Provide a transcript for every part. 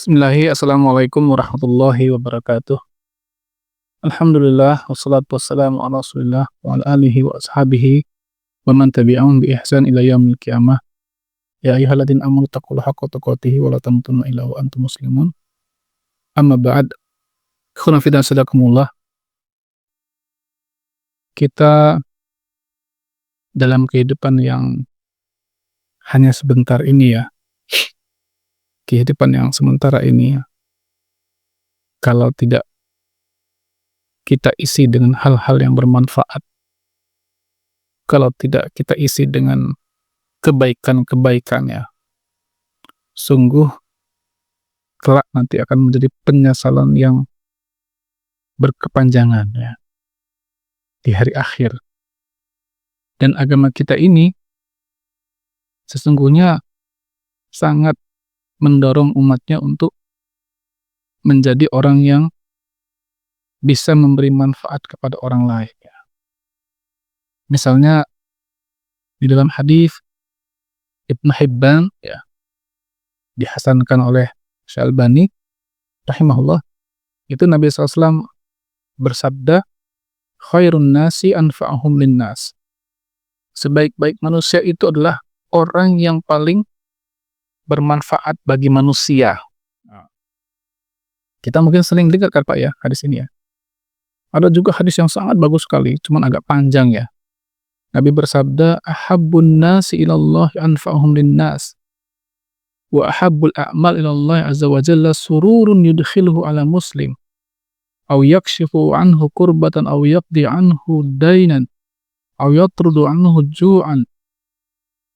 Assalamualaikum warahmatullahi wabarakatuh. Alhamdulillah wassalatu wassalamu ala Rasulillah wa ala alihi wa ashabihi wa man tabi'ahum bi ihsan ila yaumil qiyamah. Ya ayyuhalladzina amanu taqullaha haqqa tuqatih wa la tamutunna illa wa antum muslimun. Amma ba'd. Ikhwan fillah sadakumullah. Kita dalam kehidupan yang hanya sebentar ini ya. Kehidupan yang sementara ini kalau tidak kita isi dengan hal-hal yang bermanfaat, kalau tidak kita isi dengan kebaikan-kebaikan ya, sungguh kelak nanti akan menjadi penyesalan yang berkepanjangan ya di hari akhir. Dan agama kita ini sesungguhnya sangat mendorong umatnya untuk menjadi orang yang bisa memberi manfaat kepada orang lain ya. Misalnya di dalam hadis Ibnu Hibban ya, dihasankan oleh Syalbani rahimahullah, itu Nabi SAW bersabda, khairun nasi anfa'uhum linnas. Sebaik-baik manusia itu adalah orang yang paling bermanfaat bagi manusia. Kita mungkin sering dengar kan Pak ya hadis ini ya. Ada juga hadis yang sangat bagus sekali, cuman agak panjang ya. Nabi bersabda, ahabbun nasi ilallahi anfa'uhum linnas. Wa ahabbul a'mal ilallahi azza wa jalla sururun yudkhiluhu ala muslim. Aw yakshifu anhu kurbatan aw yaqdi anhu dainan. Aw yatrudu anhu ju'an.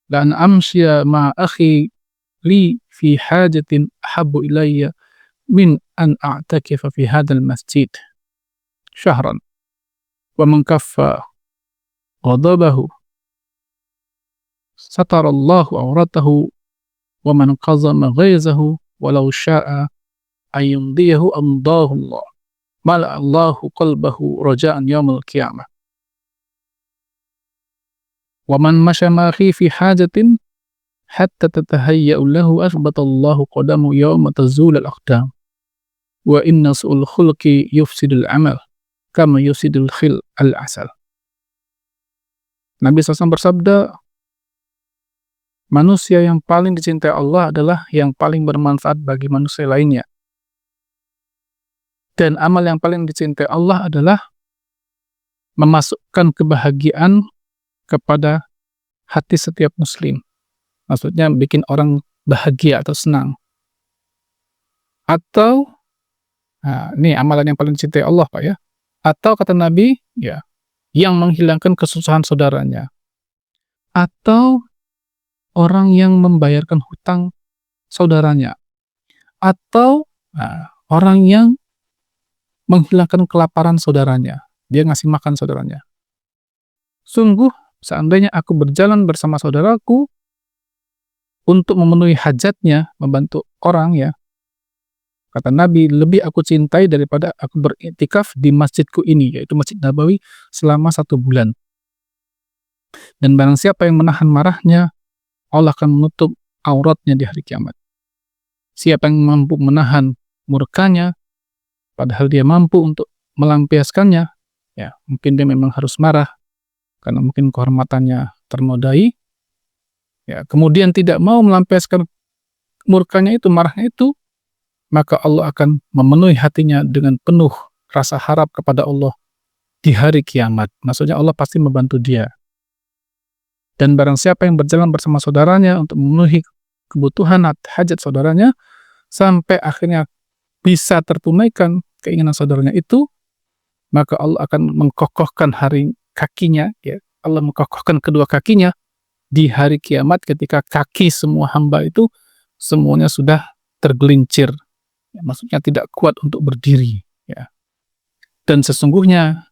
Dan amsya ma akhi li fi hajatin ahabbu ilayya min an a'takifa fi hadzal masjid syahran wa man kaffa ghadabahu satarallahu awratahu wa man qazama ghaizahu walau syaa ayyumdiyahu amdahu Allah mala'allahu qalbahu raja'an yaumil qiyamah wa man masya ma'akhi fi hajatin hatta tatahayya'u lahu athbatallahu qadamu yawma tazulul aqdam wa inna su'ul khulqi yufsidul amal kama yufsidul khil al-asal. Nabi SAW bersabda, manusia yang paling dicintai Allah adalah yang paling bermanfaat bagi manusia lainnya. Dan amal yang paling dicintai Allah adalah memasukkan kebahagiaan kepada hati setiap muslim. Maksudnya bikin orang bahagia atau senang. Atau, nah, ini amalan yang paling dicintai Allah Pak ya. Atau kata Nabi, ya, yang menghilangkan kesusahan saudaranya. Atau orang yang membayarkan hutang saudaranya. Atau orang yang menghilangkan kelaparan saudaranya. Dia ngasih makan saudaranya. Sungguh, seandainya aku berjalan bersama saudaraku untuk memenuhi hajatnya, membantu orang ya, kata Nabi, lebih aku cintai daripada aku beriktikaf di masjidku ini, yaitu Masjid Nabawi, selama 1 bulan. Dan barang siapa yang menahan marahnya, Allah akan menutup auratnya di hari kiamat. Siapa yang mampu menahan murkanya, padahal dia mampu untuk melampiaskannya, ya mungkin dia memang harus marah, karena mungkin kehormatannya ternodai, ya, kemudian tidak mau melampiaskan murkanya itu, marahnya itu, maka Allah akan memenuhi hatinya dengan penuh rasa harap kepada Allah di hari kiamat. Maksudnya Allah pasti membantu dia. Dan barang siapa yang berjalan bersama saudaranya untuk memenuhi kebutuhan hajat saudaranya, sampai akhirnya bisa tertunaikan keinginan saudaranya itu, maka Allah akan mengkokohkan hari kakinya, ya, Allah mengkokohkan kedua kakinya di hari kiamat ketika kaki semua hamba itu semuanya sudah tergelincir, ya, maksudnya tidak kuat untuk berdiri ya. Dan sesungguhnya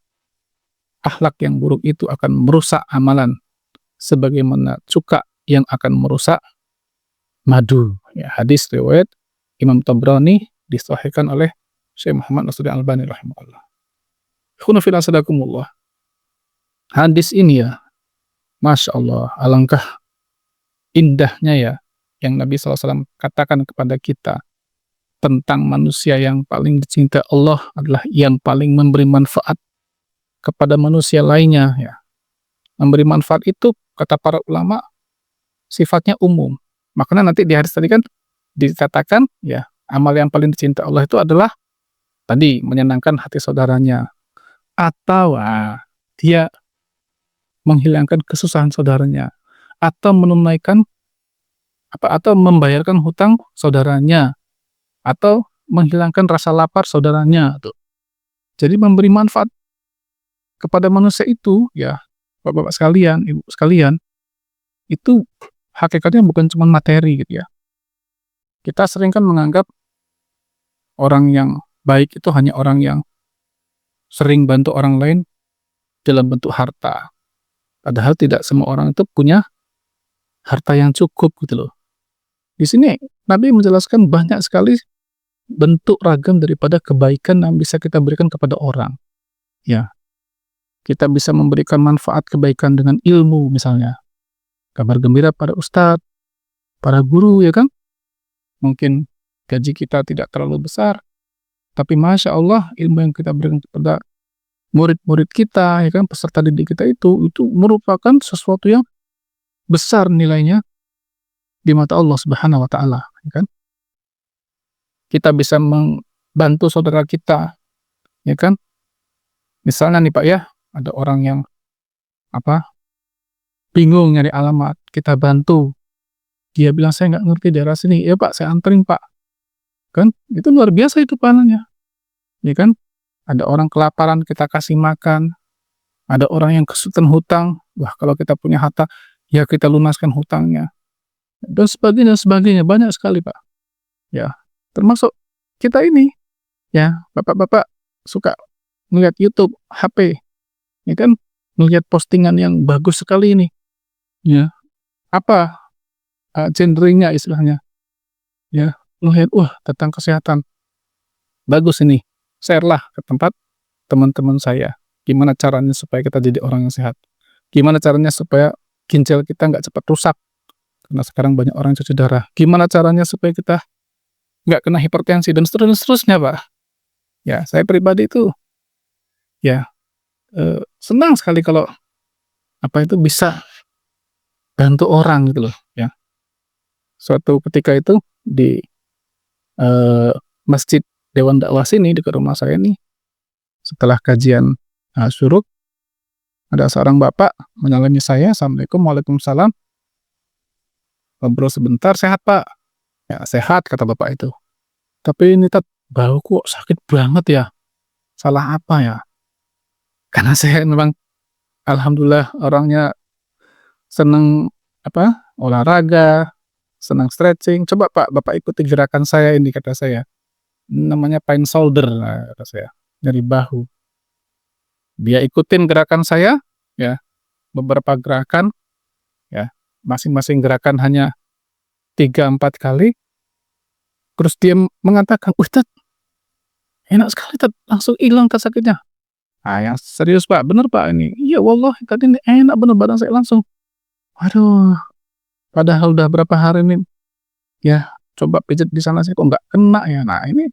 akhlak yang buruk itu akan merusak amalan sebagaimana cuka yang akan merusak madu ya. Hadis riwayat Imam Tabrani, disahihkan oleh Syekh Muhammad Nasiruddin Albani rahimahullah. Khuna fillah sadakumullah. Hadis ini ya, Masya Allah, alangkah indahnya ya yang Nabi SAW katakan kepada kita tentang manusia yang paling dicintai Allah adalah yang paling memberi manfaat kepada manusia lainnya ya. Memberi manfaat itu kata para ulama sifatnya umum. Makanya nanti di hadis tadi kan dikatakan ya, amal yang paling dicintai Allah itu adalah tadi menyenangkan hati saudaranya atau dia menghilangkan kesusahan saudaranya atau menunaikan atau membayarkan hutang saudaranya atau menghilangkan rasa lapar saudaranya tuh. Jadi memberi manfaat kepada manusia itu ya, Bapak-bapak sekalian, Ibu sekalian, itu hakikatnya bukan cuma materi gitu ya. Kita sering kan menganggap orang yang baik itu hanya orang yang sering bantu orang lain dalam bentuk harta. Padahal tidak semua orang itu punya harta yang cukup gitu loh. Di sini Nabi menjelaskan banyak sekali bentuk ragam daripada kebaikan yang bisa kita berikan kepada orang. Ya, kita bisa memberikan manfaat kebaikan dengan ilmu misalnya. Kabar gembira pada ustadz, para guru ya kan. Mungkin gaji kita tidak terlalu besar, tapi Masya Allah ilmu yang kita berikan kepada murid-murid kita ya kan, peserta didik kita itu merupakan sesuatu yang besar nilainya di mata Allah Subhanahu wa taala, ya kan? Kita bisa membantu saudara kita, ya kan? Misalnya nih Pak ya, ada orang yang bingung nyari alamat, kita bantu. Dia bilang saya nggak ngerti daerah sini, ya Pak saya anterin Pak. Kan? Itu luar biasa itu pahalanya. Ya kan? Ada orang kelaparan kita kasih makan. Ada orang yang kesulitan hutang, wah kalau kita punya harta, ya kita lunaskan hutangnya. Dan sebagainya, banyak sekali Pak. Ya, termasuk kita ini, ya bapak-bapak suka melihat YouTube, HP, ya kan, melihat postingan yang bagus sekali ini, ya, apa genrenya istilahnya, ya, melihat, wah tentang kesehatan, bagus ini, share lah ke tempat teman-teman saya, gimana caranya supaya kita jadi orang yang sehat, gimana caranya supaya ginjal kita nggak cepat rusak, karena sekarang banyak orang cuci darah. Gimana caranya supaya kita nggak kena hipertensi dan seterusnya, Pak. Ya, saya pribadi itu ya senang sekali kalau bisa bantu orang gitu loh. Ya, suatu ketika itu di Masjid Dewan Dakwah sini dekat rumah saya nih, setelah kajian syuruk, ada seorang bapak menyalami saya, Assalamualaikum, Waalaikumsalam. Ngobrol sebentar, sehat Pak? Ya sehat kata bapak itu. Tapi ini bau kok sakit banget ya. Salah apa ya? Karena saya memang alhamdulillah orangnya seneng olahraga, senang stretching. Coba Pak, Bapak ikuti gerakan saya ini kata saya. Namanya pine shoulder kata saya, dari bahu. Dia ikutin gerakan saya, ya beberapa gerakan, ya masing-masing gerakan hanya 3-4 kali. Terus dia mengatakan, Ustadz, enak sekali Tat, langsung hilang sakitnya. Yang serius Pak, bener Pak ini. Iya wallah, tadi ini enak bener badan saya langsung. Waduh, padahal udah berapa hari ini, ya coba pijat di sana saya kok nggak kena ya. Nah ini,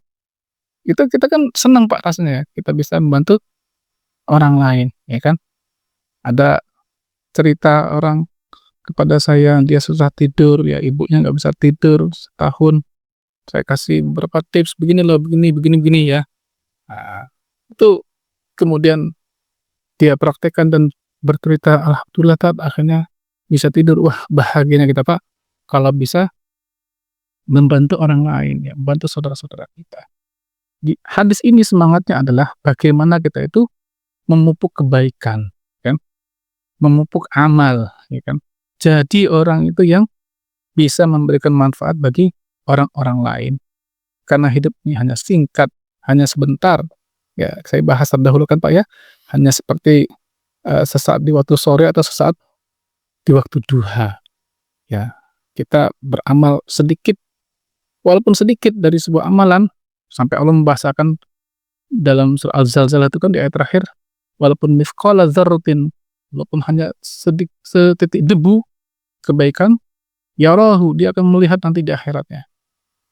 itu kita kan senang Pak rasanya ya, kita bisa membantu orang lain, ya kan. Ada cerita orang kepada saya, dia susah tidur, ya ibunya nggak bisa tidur setahun. Saya kasih beberapa tips, begini loh, begini ya. Nah, itu kemudian dia praktekkan dan bercerita, alhamdulillah Tat, akhirnya bisa tidur. Wah bahagianya kita Pak, kalau bisa membantu orang lain, ya membantu saudara-saudara kita. Di hadis ini semangatnya adalah bagaimana kita itu memupuk kebaikan, kan? Memupuk amal, ya kan? Jadi orang itu yang bisa memberikan manfaat bagi orang-orang lain. Karena hidup ini hanya singkat, hanya sebentar. Ya, saya bahas terdahulu kan Pak ya, hanya seperti sesaat di waktu sore atau sesaat di waktu duha. Ya, kita beramal sedikit, walaupun sedikit dari sebuah amalan, sampai Allah membahasakan dalam surah Al-Zalzalah itu kan di ayat terakhir, walaupun mithqala dzarratin, walaupun hanya setitik debu kebaikan, yarahu, dia akan melihat nanti di akhiratnya.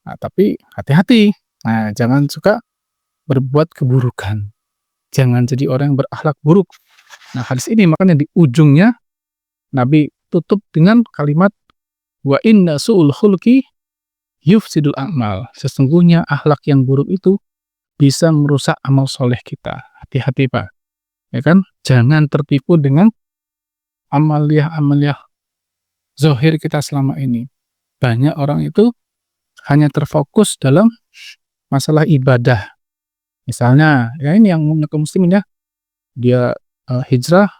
Nah, tapi hati-hati, Nah, jangan suka berbuat keburukan. Jangan jadi orang yang berakhlak buruk. Nah, hadis ini makanya di ujungnya Nabi tutup dengan kalimat wa inna su'ul khulqi yufsidul a'mal. Sesungguhnya akhlak yang buruk itu bisa merusak amal soleh kita. Hati-hati, Pak. Ya kan? Jangan tertipu dengan amaliyah-amaliyah zahir kita selama ini. Banyak orang itu hanya terfokus dalam masalah ibadah. Misalnya, ya ini yang kaum muslimin ya, dia hijrah,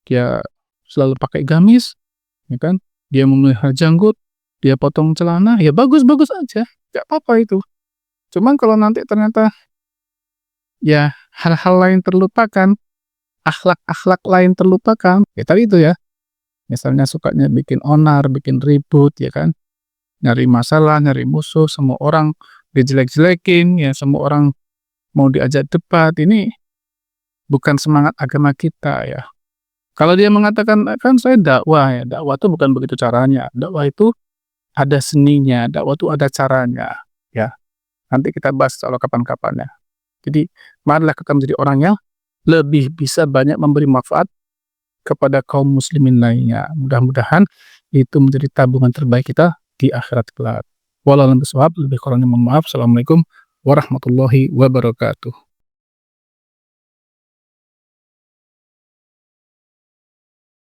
dia selalu pakai gamis, ya kan? Dia memelihara janggut, dia potong celana, ya bagus-bagus aja, nggak apa-apa itu. Cuman kalau nanti ternyata ya hal-hal lain terlupakan, akhlak-akhlak lain terlupakan, ya tadi itu ya, misalnya sukanya bikin onar, bikin ribut, ya kan? Nyari masalah, nyari musuh, semua orang dijelek-jelekin, ya semua orang mau diajak debat, ini bukan semangat agama kita ya. Kalau dia mengatakan, kan saya dakwah ya, dakwah itu bukan begitu caranya. Dakwah itu ada seninya, dakwah itu ada caranya, ya. Nanti kita bahas soal kapan-kapan ya. Jadi, marilah kita menjadi orang yang lebih bisa banyak memberi manfaat kepada kaum muslimin lainnya. Mudah-mudahan itu menjadi tabungan terbaik kita di akhirat kelak. Wallahu a'lam bishawab, lebih kurangnya mohon maaf. Assalamualaikum warahmatullahi wabarakatuh.